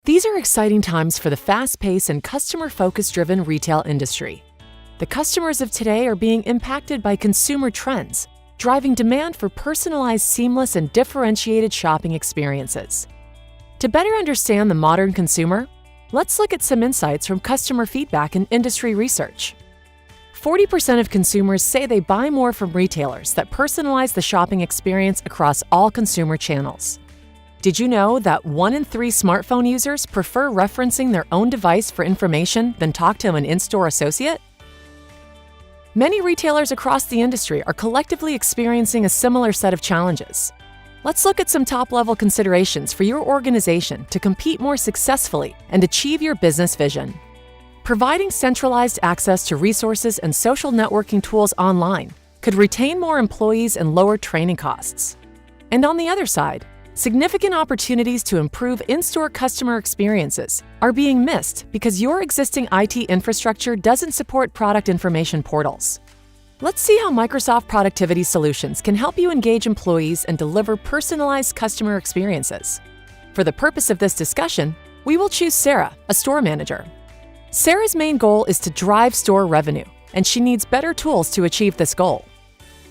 These are exciting times for the fast-paced and customer-focus-driven retail industry. The customers of today are being impacted by consumer trends, driving demand for personalized, seamless, and differentiated shopping experiences. To better understand the modern consumer, let's look at some insights from customer feedback and industry research. 40% of consumers say they buy more from retailers that personalize the shopping experience across all consumer channels. Did you know that 1 in 3 smartphone users prefer referencing their own device for information than talk to an in-store associate? Many retailers across the industry are collectively experiencing a similar set of challenges. Let's look at some top-level considerations for your organization to compete more successfully and achieve your business vision. Providing centralized access to resources and social networking tools online could retain more employees and lower training costs. And on the other side, significant opportunities to improve in-store customer experiences are being missed because your existing IT infrastructure doesn't support product information portals. Let's see how Microsoft Productivity Solutions can help you engage employees and deliver personalized customer experiences. For the purpose of this discussion, we will choose Sarah, a store manager. Sarah's main goal is to drive store revenue, and she needs better tools to achieve this goal.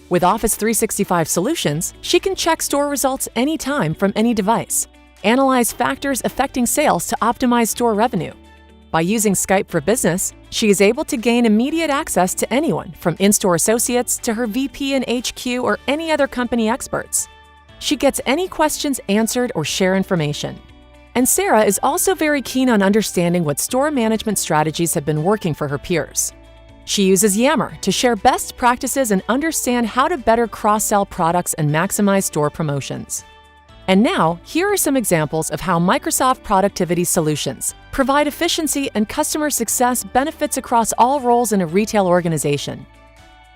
With Office 365 solutions, she can check store results anytime from any device, analyze factors affecting sales to optimize store revenue. By using Skype for Business, she is able to gain immediate access to anyone from in-store associates to her VP and HQ or any other company experts. She gets any questions answered or share information. And Sarah is also very keen on understanding what store management strategies have been working for her peers. She uses Yammer to share best practices and understand how to better cross-sell products and maximize store promotions. And now, here are some examples of how Microsoft Productivity Solutions provide efficiency and customer success benefits across all roles in a retail organization.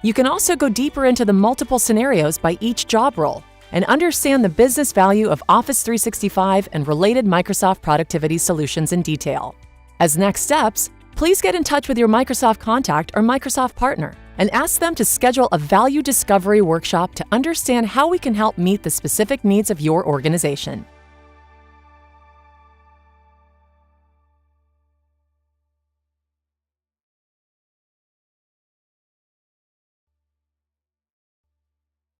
You can also go deeper into the multiple scenarios by each job role and understand the business value of Office 365 and related Microsoft Productivity Solutions in detail. As next steps, please get in touch with your Microsoft contact or Microsoft partner and ask them to schedule a value discovery workshop to understand how we can help meet the specific needs of your organization.